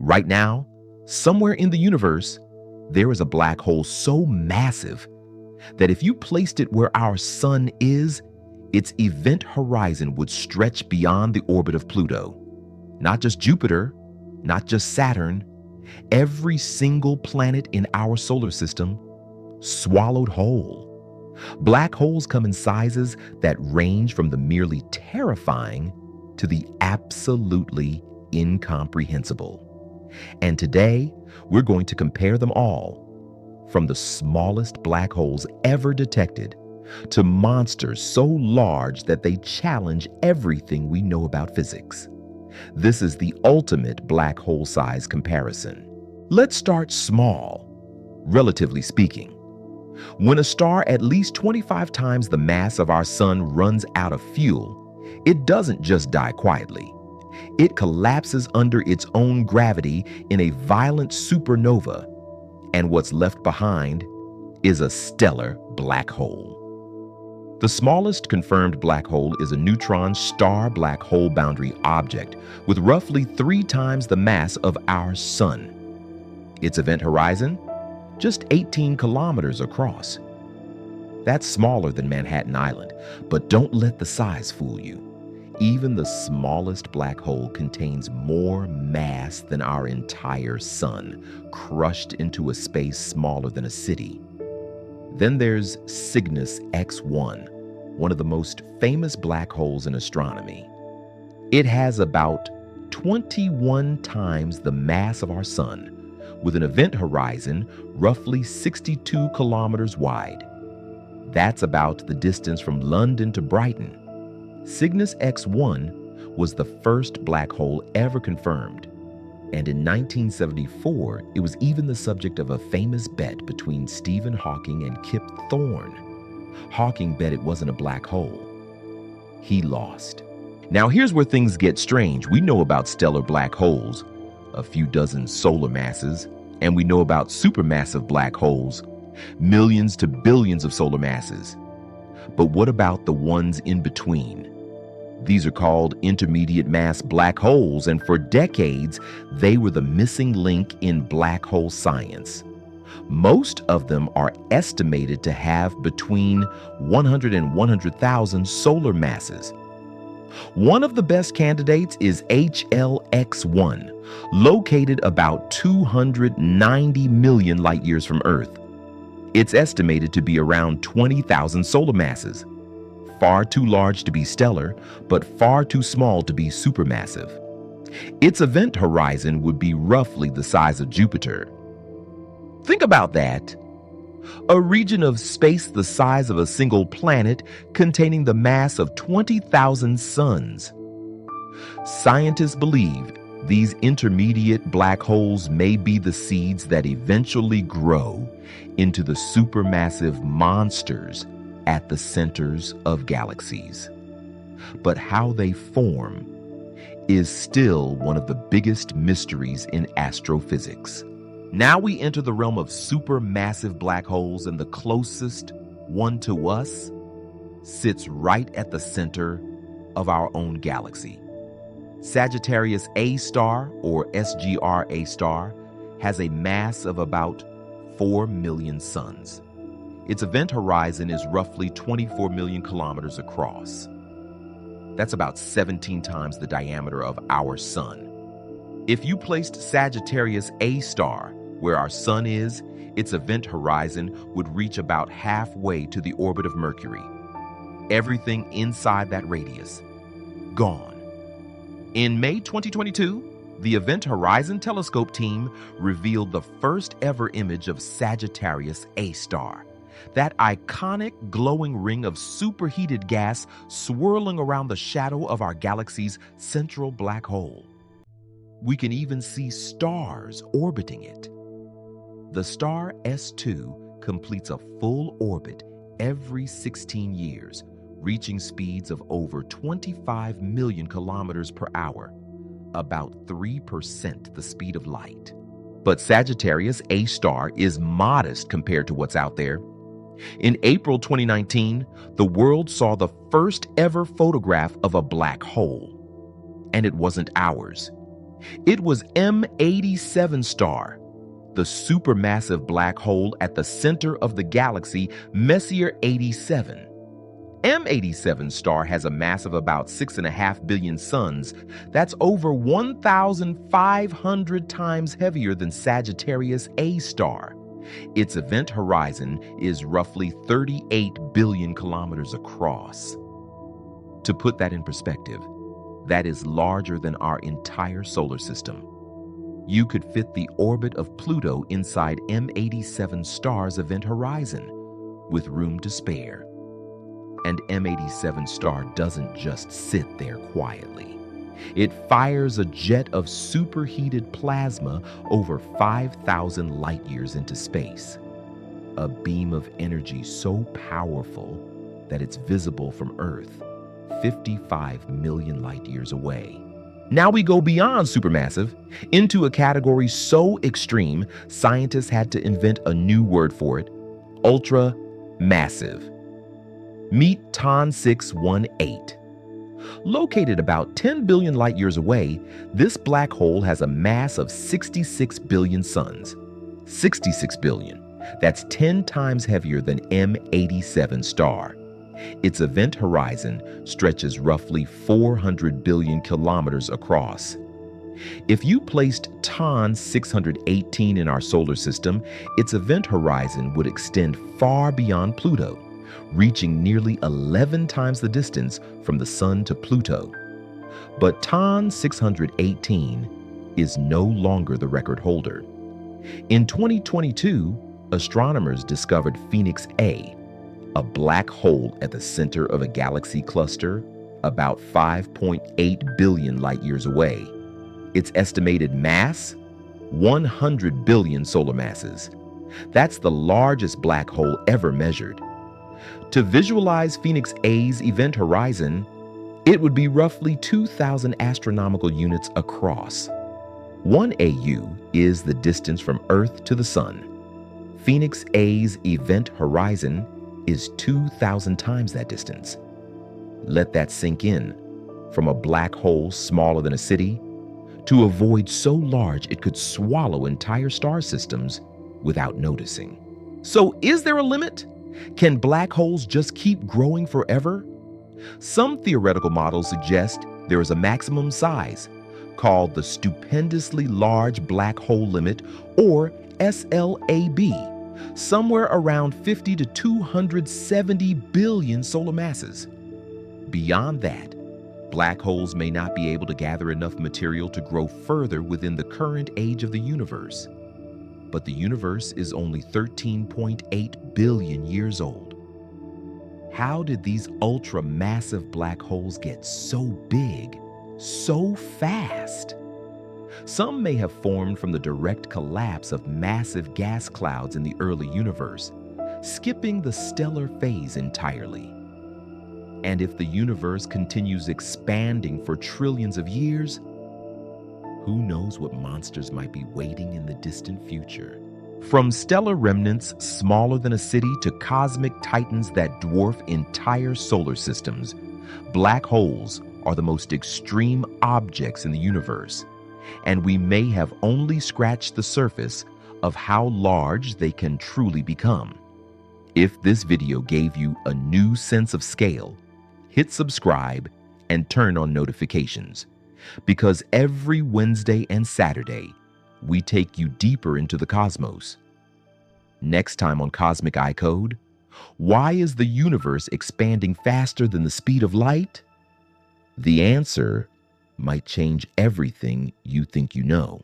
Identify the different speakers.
Speaker 1: Right now, somewhere in the universe, there is a black hole so massive that if you placed it where our sun is, its event horizon would stretch beyond the orbit of Pluto. Not just Jupiter, not just Saturn, every single planet in our solar system swallowed whole. Black holes come in sizes that range from the merely terrifying to the absolutely incomprehensible. And today, we're going to compare them all, from the smallest black holes ever detected to monsters so large that they challenge everything we know about physics. This is the ultimate black hole size comparison. Let's start small, relatively speaking. When a star at least 25 times the mass of our sun runs out of fuel, it doesn't just die quietly. It collapses under its own gravity in a violent supernova, and what's left behind is a stellar black hole. The smallest confirmed black hole is a neutron star black hole boundary object with roughly 3 times the mass of our sun. Its event horizon? Just 18 kilometers across. That's smaller than Manhattan Island, but don't let the size fool you. Even the smallest black hole contains more mass than our entire sun, crushed into a space smaller than a city. Then there's Cygnus X-1, one of the most famous black holes in astronomy. It has about 21 times the mass of our sun, with an event horizon roughly 62 kilometers wide. That's about the distance from London to Brighton. Cygnus X-1 was the first black hole ever confirmed, and in 1974, it was even the subject of a famous bet between Stephen Hawking and Kip Thorne. Hawking bet it wasn't a black hole. He lost. Now here's where things get strange. We know about stellar black holes, a few dozen solar masses, and we know about supermassive black holes, millions to billions of solar masses. But what about the ones in between? These are called intermediate mass black holes, and for decades, they were the missing link in black hole science. Most of them are estimated to have between 100 and 100,000 solar masses. One of the best candidates is HLX-1, located about 290 million light years from Earth. It's estimated to be around 20,000 solar masses. Far too large to be stellar, but far too small to be supermassive. Its event horizon would be roughly the size of Jupiter. Think about that. A region of space the size of a single planet containing the mass of 20,000 suns. Scientists believe these intermediate black holes may be the seeds that eventually grow into the supermassive monsters at the centers of galaxies. But how they form is still one of the biggest mysteries in astrophysics. Now we enter the realm of supermassive black holes, and the closest one to us sits right at the center of our own galaxy. Sagittarius A star, or SGR A star, has a mass of about 4 million suns. Its event horizon is roughly 24 million kilometers across. That's about 17 times the diameter of our sun. If you placed Sagittarius A star where our sun is, its event horizon would reach about halfway to the orbit of Mercury. Everything inside that radius, gone. In May 2022, the Event Horizon Telescope team revealed the first ever image of Sagittarius A star, that iconic glowing ring of superheated gas swirling around the shadow of our galaxy's central black hole. We can even see stars orbiting it. The star S2 completes a full orbit every 16 years, reaching speeds of over 25 million kilometers per hour, about 3% the speed of light. But Sagittarius A star is modest compared to what's out there. In April 2019, the world saw the first ever photograph of a black hole. And it wasn't ours. It was M87 star, the supermassive black hole at the center of the galaxy Messier 87. M87 star has a mass of about 6.5 billion suns. That's over 1,500 times heavier than Sagittarius A star. Its event horizon is roughly 38 billion kilometers across. To put that in perspective, that is larger than our entire solar system. You could fit the orbit of Pluto inside M87 star's event horizon, with room to spare. And M87 star doesn't just sit there quietly. It fires a jet of superheated plasma over 5,000 light years into space. A beam of energy so powerful that it's visible from Earth, 55 million light years away. Now we go beyond supermassive into a category so extreme, scientists had to invent a new word for it: ultramassive. Meet TON 618. Located about 10 billion light years away, this black hole has a mass of 66 billion suns. 66 billion. That's 10 times heavier than M87 star. Its event horizon stretches roughly 400 billion kilometers across. If you placed TON 618 in our solar system, its event horizon would extend far beyond Pluto, reaching nearly 11 times the distance from the Sun to Pluto. But TON 618 is no longer the record holder. In 2022, astronomers discovered Cygnus A, a black hole at the center of a galaxy cluster about 5.8 billion light years away. Its estimated mass? 100 billion solar masses. That's the largest black hole ever measured. To visualize Cygnus A's event horizon, it would be roughly 2,000 astronomical units across. 1 AU is the distance from Earth to the Sun. Cygnus A's event horizon is 2,000 times that distance. Let that sink in. From a black hole smaller than a city to a void so large it could swallow entire star systems without noticing. So is there a limit? Can black holes just keep growing forever? Some theoretical models suggest there is a maximum size, called the stupendously large black hole limit, or SLAB, somewhere around 50 to 270 billion solar masses. Beyond that, black holes may not be able to gather enough material to grow further within the current age of the universe. But the universe is only 13.8 billion years old. How did these ultra-massive black holes get so big, so fast? Some may have formed from the direct collapse of massive gas clouds in the early universe, skipping the stellar phase entirely. And if the universe continues expanding for trillions of years, who knows what monsters might be waiting in the distant future? From stellar remnants smaller than a city to cosmic titans that dwarf entire solar systems, black holes are the most extreme objects in the universe, and we may have only scratched the surface of how large they can truly become. If this video gave you a new sense of scale, hit subscribe and turn on notifications, because every Wednesday and Saturday, we take you deeper into the cosmos. Next time on Cosmic Eye Code, why is the universe expanding faster than the speed of light? The answer might change everything you think you know.